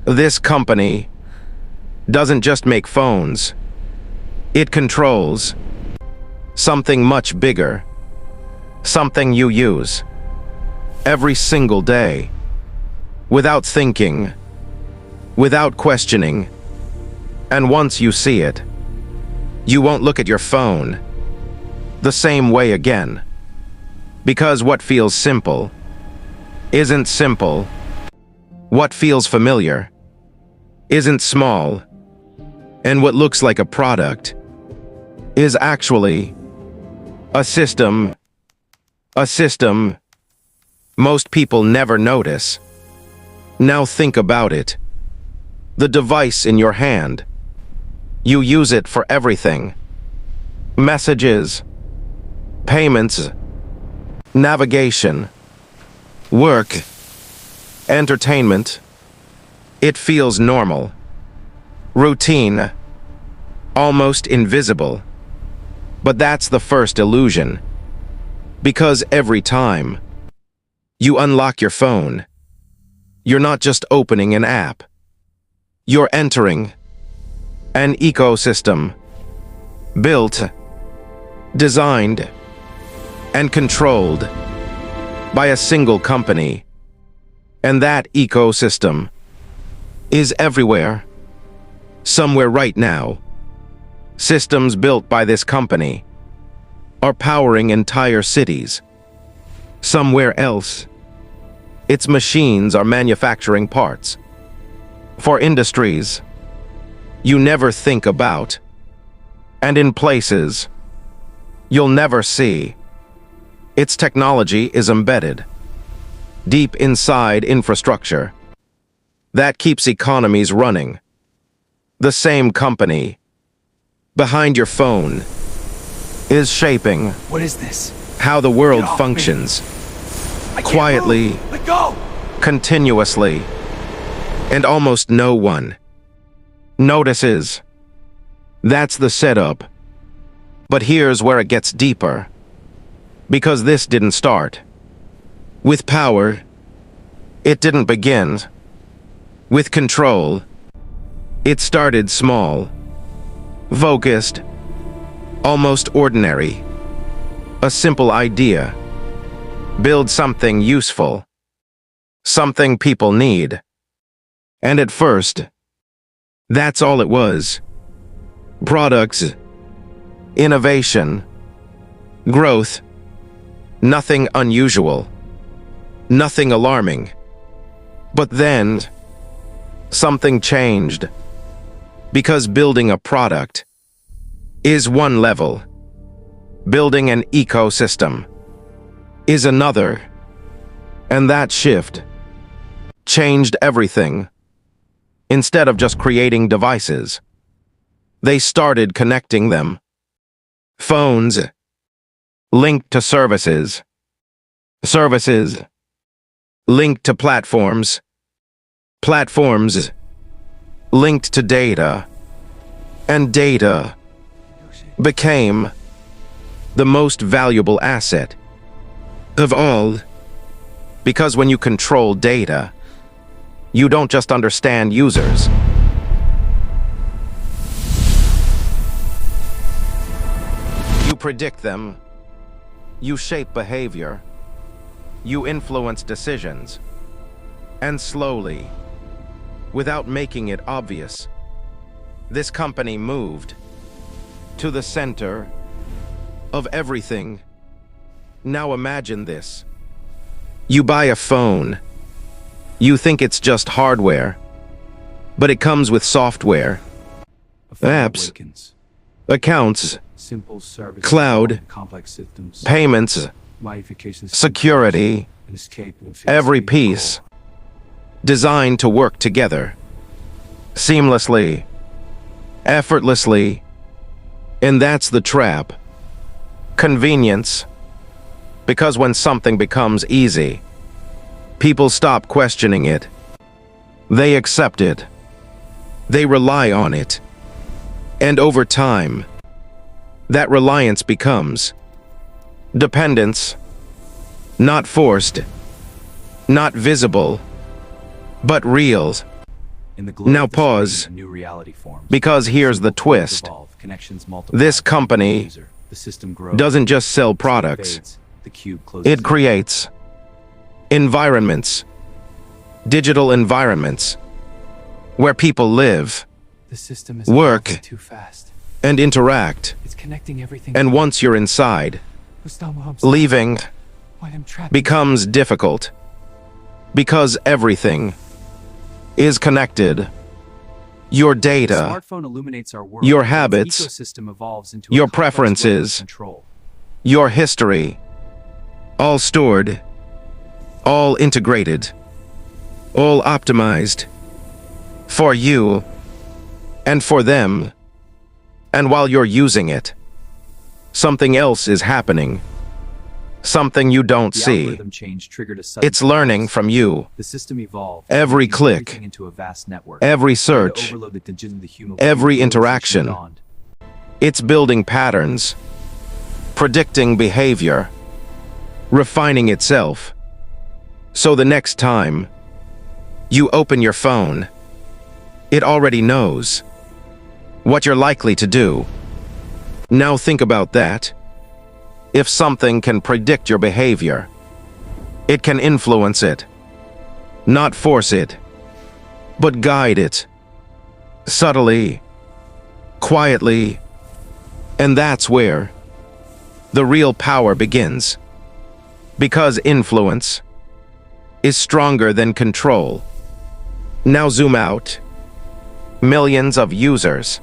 This company doesn't just make phones. It controls something much bigger, something you use every single day, without thinking, without questioning. And once you see it, you won't look at your phone the same way again. Because what feels simple isn't simple. What feels familiar isn't small. And what looks like a product is actually a system. A system most people never notice. Now think about it. The device in your hand. You use it for everything. Messages, payments, navigation, work, entertainment. It feels normal, routine, almost invisible. But that's the first illusion. Because every time you unlock your phone, you're not just opening an app. You're entering an ecosystem built, designed, and controlled by a single company. And that ecosystem is everywhere, somewhere right now. Systems built by this company are powering entire cities. Somewhere else, its machines are manufacturing parts for industries you never think about, and in places you'll never see. Its technology is embedded deep inside infrastructure that keeps economies running. The same company behind your phone is shaping What is this? how the world Get off functions, I can't quietly, move. Let go! continuously, and almost no one notices. That's the setup. But here's where it gets deeper. Because this didn't start with power. It didn't begin with control. It started small, focused, almost ordinary. A simple idea. Build something useful, something people need. And at first, that's all it was. Products, innovation, growth. Nothing unusual, nothing alarming. But then, something changed. Because building a product is one level. Building an ecosystem is another. And that shift changed everything. Instead of just creating devices, they started connecting them. Phones linked to services. Services linked to platforms. Platforms linked to data. And data became the most valuable asset of all. Because when you control data, you don't just understand users. You predict them. You shape behavior. You influence decisions. And slowly, without making it obvious, this company moved to the center of everything. Now imagine this. You buy a phone. You think it's just hardware, but it comes with software, apps, accounts, simple service, cloud, complex systems, payments, modifications, security, and escape every piece designed to work together seamlessly, effortlessly. And that's the trap. Convenience. Because when something becomes easy, people stop questioning it. They accept it. They rely on it. And over time, that reliance becomes dependence. Not forced, not visible, but real. In the glow Now of the screen, pause, a new reality forms. because Now pause, here's the twist. This company doesn't just sell products. It creates environments, digital environments, where people live, work, and interact. And once you're inside, leaving becomes difficult, because everything is connected. Your data, your habits, your preferences, your history, all stored, all integrated, all optimized for you and for them. And while you're using it, something else is happening, something you don't see. It's learning from you. Every click, every search, every interaction. It's building patterns, predicting behavior, refining itself. So the next time you open your phone, it already knows what you're likely to do. Now think about that. If something can predict your behavior, it can influence it, not force it, but guide it, subtly, quietly. And that's where the real power begins, because influence is stronger than control. Now zoom out. Millions of users,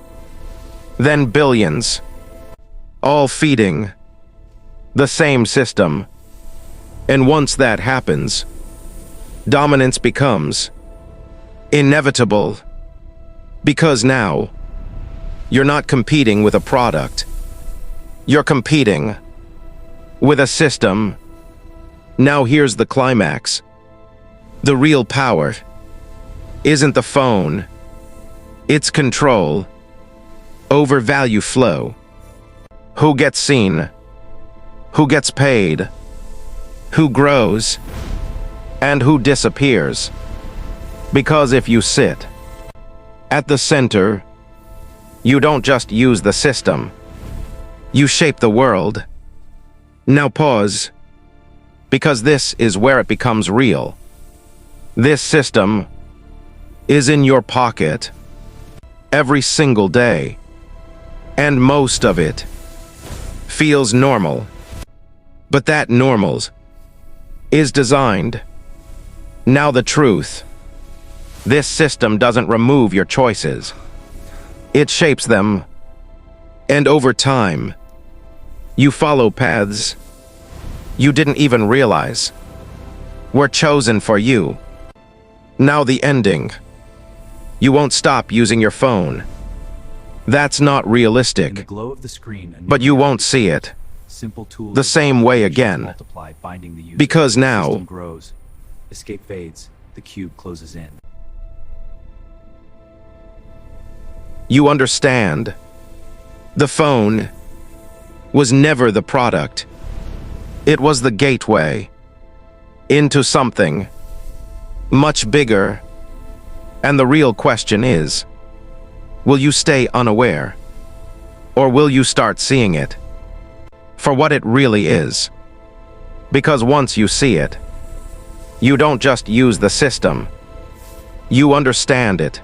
then billions, all feeding the same system. And once that happens, dominance becomes inevitable, because now you're not competing with a product, you're competing with a system. Now here's the climax. The real power isn't the phone, it's control over value flow. Who gets seen? Who gets paid? Who grows? And who disappears? Because if you sit at the center, you don't just use the system, you shape the world. Now pause, because this is where it becomes real. This system is in your pocket every single day, and most of it feels normal. But that normals is designed. Now the truth. This system doesn't remove your choices. It shapes them. And over time, you follow paths you didn't even realize were chosen for you. Now the ending. You won't stop using your phone. That's not realistic. But you won't see it the same way again, because now grows, escape fades, the cube closes in. You understand. The phone was never the product. It was the gateway into something much bigger. And the real question is, will you stay unaware? Or will you start seeing it for what it really is? Because once you see it, you don't just use the system, you understand it.